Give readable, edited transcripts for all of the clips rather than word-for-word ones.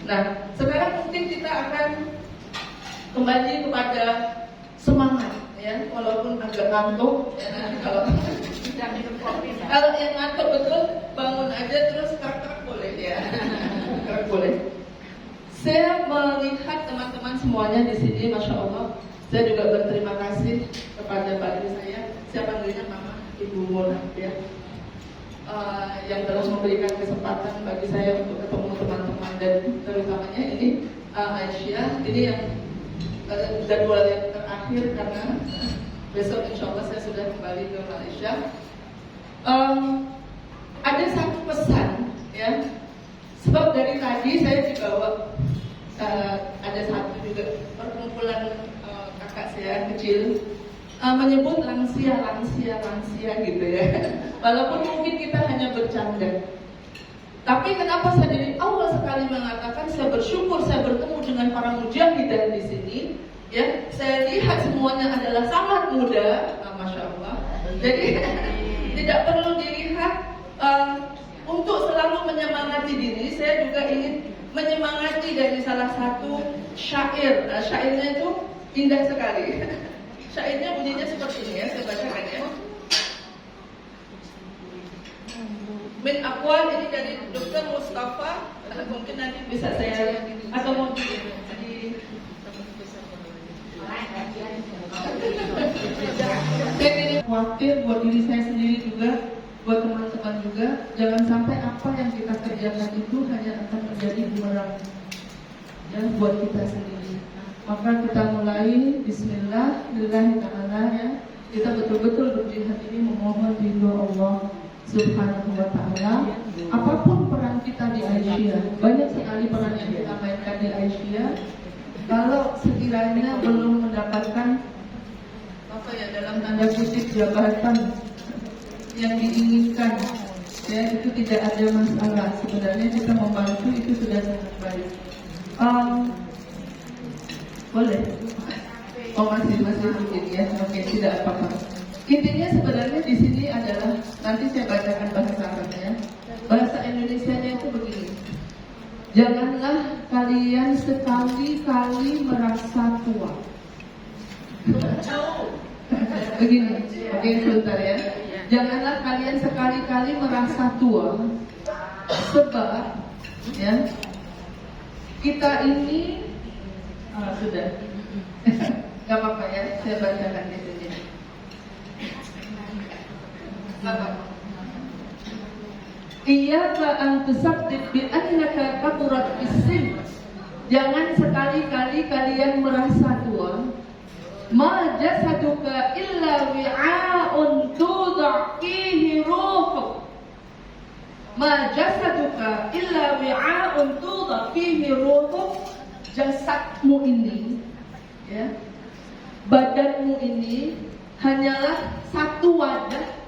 Nah, sekarang mungkin kita akan kembali kepada semangat, ya, walaupun agak ngantuk. Ya, nanti kalau tidak minum kopi, kalau yang ngantuk betul bangun aja terus kerak-kerak boleh, ya. Kerak boleh. Saya melihat teman-teman semuanya di sini, masya Allah. Saya juga berterima kasih kepada Pak saya panggilnya Mama, Ibu Mona, ya. Yang telah memberikan kesempatan bagi saya untuk ketemu teman-teman dan terutamanya ini Aisyah, ini yang jadwal yang terakhir karena besok insya Allah saya sudah kembali ke Malaysia. Ada satu pesan, ya, sebab dari tadi saya dibawa ada satu juga perkumpulan kakak saya kecil menyebut lansia gitu, ya. Walaupun mungkin kita hanya bercanda, tapi kenapa saya dari awal sekali mengatakan saya bersyukur saya bertemu dengan para mujahidah di sini, ya. Saya lihat semuanya adalah sangat muda, masya Allah. Jadi tidak perlu dilihat untuk selalu menyemangati diri. Saya juga ingin menyemangati dari salah satu syair. Syairnya itu indah sekali. Syairnya bunyinya seperti ini, ya, saya bacakan, ya. Min Aqwal, ini dari Dr. Mustafa. Mungkin nanti bisa saya atau mau di saya ini khawatir buat diri saya sendiri juga, buat teman-teman juga, jangan sampai apa yang kita kerjakan itu hanya akan menjadi bumerang, ya, buat kita sendiri. Maka kita mulai Bismillah, lillahi ta'ala, ya. Kita betul-betul berjihad ini memohon ridho Allah Subhanahu wa ta'ala. Apapun peran kita di Aisyah, banyak sekali peran yang kita mainkan di Aisyah. Kalau sekiranya belum mendapatkan apa, ya, dalam tanda kutip jabatan yang diinginkan, ya, itu tidak ada masalah. Sebenarnya kita membantu itu sudah sangat baik. Boleh? Oh, masih mungkin, ya. Oke, tidak apa-apa. Intinya sebenarnya di sini adalah, nanti saya bacakan bahasa Arabnya. Bahasa Indonesianya itu begini. Janganlah kalian sekali-kali merasa tua. Begini, oke, sebentar, ya. Janganlah kalian sekali-kali merasa tua, sebab, ya, kita ini sudah, nggak apa-apa, ya, saya bacakan di sini. Iyyaka an tusaddid bi annaka kaburat bis-sin. Jangan sekali-kali kalian merasa tua. Ma jasaduka illa wi'a'un tud'a fihi ruhuk. Ma jasaduka illa wi'a'un tud'a fihi ruhuk. Jasadmu ini, ya, badanmu ini hanyalah satu wadah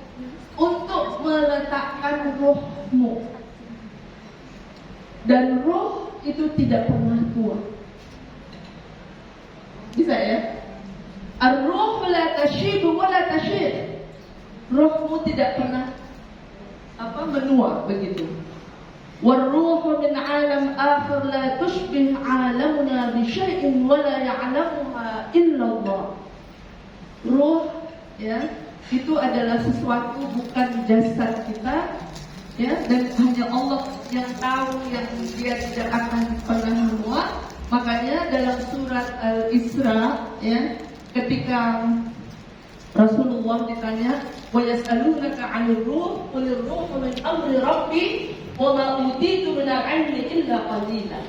untuk meletakkan rohmu. Dan roh itu tidak pernah tua. Bisa, ya? Ar-ruh la tashibu wa la tashir. Rohmu tidak pernah menua, begitu. War-ruhu min 'alam akhir la tushbih 'alamuna bi syai'in wa la ya'lamuha illa Allah. Ruh, ya, itu adalah sesuatu bukan jasad kita, ya, dan hanya Allah yang tahu, yang dia tidak akan pernah menua. Makanya dalam surat Al-Isra, ya, ketika Rasulullah ditanya, wa yas'alunaka 'anil ruh, qulir ruhu min amri rabbi wa ma utitu minal 'ilmi illa qalila.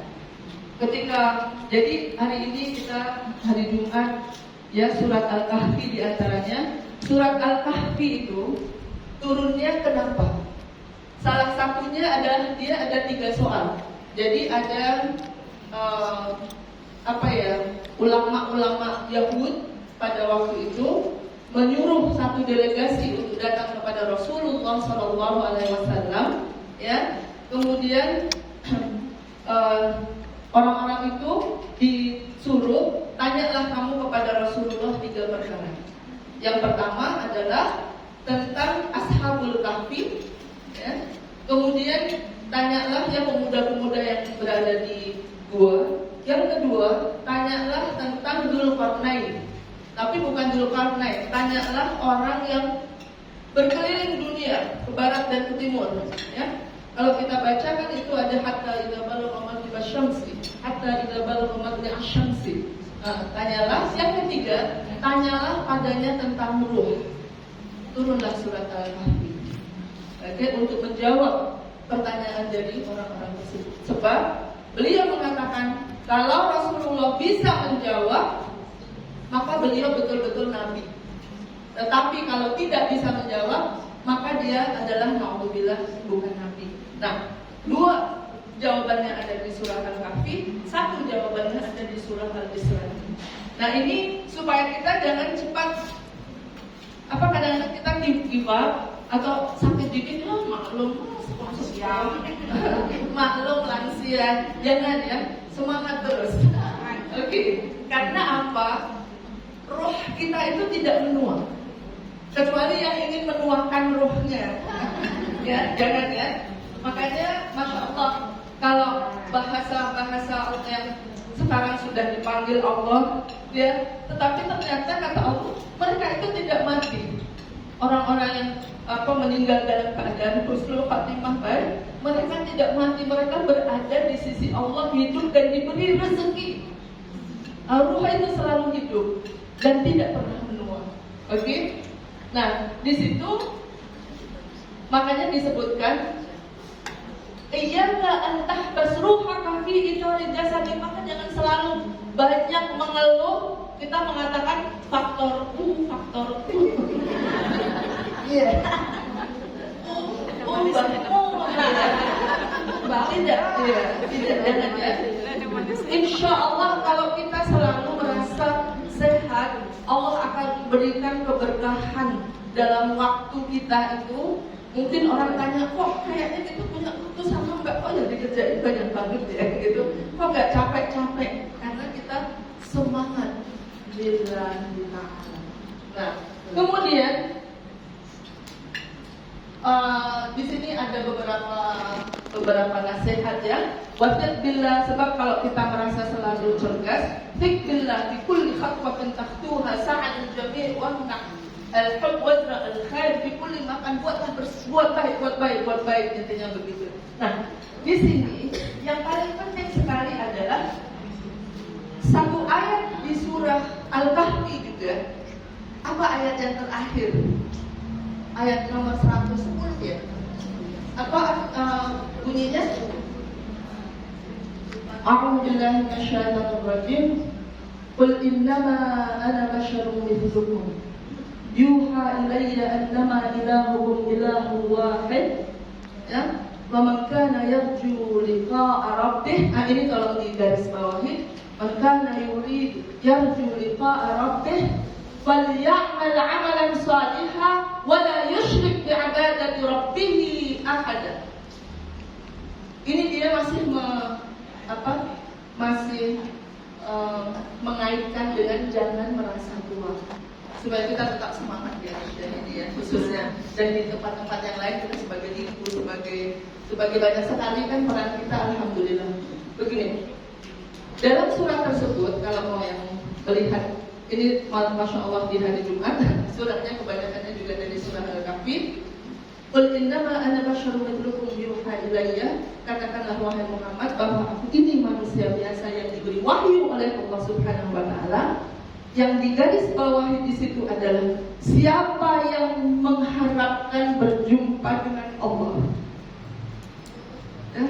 Ketika, jadi hari ini kita hari Jumat, ya, surat Al-Kahfi diantaranya. Surat Al-Kahfi itu turunnya kenapa? Salah satunya adalah dia ada 3 soal. Jadi ada ulama-ulama Yahud pada waktu itu menyuruh satu delegasi untuk datang kepada Rasulullah SAW, ya. Kemudian orang-orang itu disuruh, tanyalah kamu kepada Rasulullah 3 perkara. Yang pertama adalah tentang Ashabul Kahfi, ya. Kemudian tanyalah ya pemuda-pemuda yang berada di Dua. Yang kedua, tanyalah tentang Dzulqarnain. Tapi bukan Dzulqarnain, tanyalah orang yang berkeliling dunia ke barat dan ke timur, ya. Kalau kita baca kan itu ada hatta idza balagha maghrib asy-syamsi, hatta idza balagha maghrib asy-syamsi. Tanyalah. Yang ketiga, tanyalah padanya tentang ruh. Turunlah surat Al-Kahfi. Oke, untuk menjawab pertanyaan dari orang-orang tersebut. Sebab beliau mengatakan kalau Rasulullah bisa menjawab, maka beliau betul-betul nabi. Tetapi kalau tidak bisa menjawab, maka dia adalah naudzubillah bukan nabi. Nah, dua jawabannya ada di surah Al-Kahfi, satu jawabannya ada di surah Al-Isra. Nah, ini supaya kita jangan cepat kadang-kadang kita give up atau sakit dikit, maklum sosial, maklum lansia, jangan ya, semangat terus. Oke. Karena apa? Roh kita itu tidak menua, kecuali yang ingin menuakan rohnya. Ya, jangan ya. Makanya, masya Allah, kalau bahasa yang sekarang sudah dipanggil Allah, ya, tetapi ternyata kata Allah, mereka itu tidak mati. Orang-orang yang meninggal dalam keadaan husnul khatimah baik, mereka tidak mati, mereka berada di sisi Allah, hidup dan diberi rezeki. Ruh itu selalu hidup dan tidak pernah menua. Oke? Nah, di situ makanya disebutkan iyyaka an tahbasruha fi ithari jasadi, maka jangan selalu banyak mengeluh. Kita mengatakan faktor iya. Tidak, jangan ya. Insya Allah kalau kita selalu merasa sehat, Allah akan berikan keberkahan dalam waktu kita itu. Mungkin orang tanya, kok kayaknya kita punya waktu sama Mbak, kok yang dikerjain banyak banget ya gitu. Kok nggak capek-capek? Karena kita semangat. Nah, kemudian di sini ada beberapa nasihat ya. Wasiyat billah, sebab kalau kita merasa selalu cergas, fik billah fi kulli khatwatin takhtuha sa'al jami' wa al-hub wazra al-khair fi kulli makan, buat baik intinya begitu. Nah, di sini yang paling penting sekali adalah satu ayat di surah Al-Kahfi juga. Apa ayat yang terakhir? Ayat nomor 110 ya. Apa bunyinya? A'udzu billahi minasyaitonir rajim. Qul innama ana basyarun mithlukum. Yuha ilayya annama ilahukum ilahun wahid. Ya. Wa man kana yarju liqa'a rabbih. Ini tolong di garis bawahi. Man kana yarju liqa'a rabbih falyamal 'amalan shalihan wa la yusyrik bi'ibadati rabbih ahada. Ini dia masih mengaitkan dengan jangan merasa tua, supaya kita tetap semangat ya, jadi khususnya dan di tempat-tempat yang lain kita sebagai ibu, sebagai banyak sekali kan peran kita, alhamdulillah. Begini, dalam surat tersebut kalau mau yang melihat ini, masya Allah di hari Jumat, suratnya kebanyakannya juga dari surah Al-Kahfi. Qul innama ana basyarun mithlukum yuha ilayya, katakanlah wahai Muhammad bahwa aku ini manusia biasa yang diberi wahyu oleh Allah Subhanahu wa taala. Yang digaris bawahi di situ adalah siapa yang mengharapkan berjumpa dengan Allah. Ya?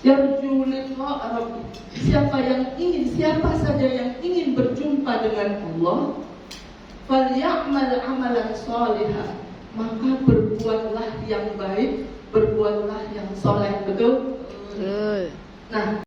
Yarju liqa'a rabbih. Siapa saja yang ingin berjumpa dengan Allah, falyamal 'amalan shalihan, maka berbuatlah yang baik, berbuatlah yang soleh. Betul? Nah,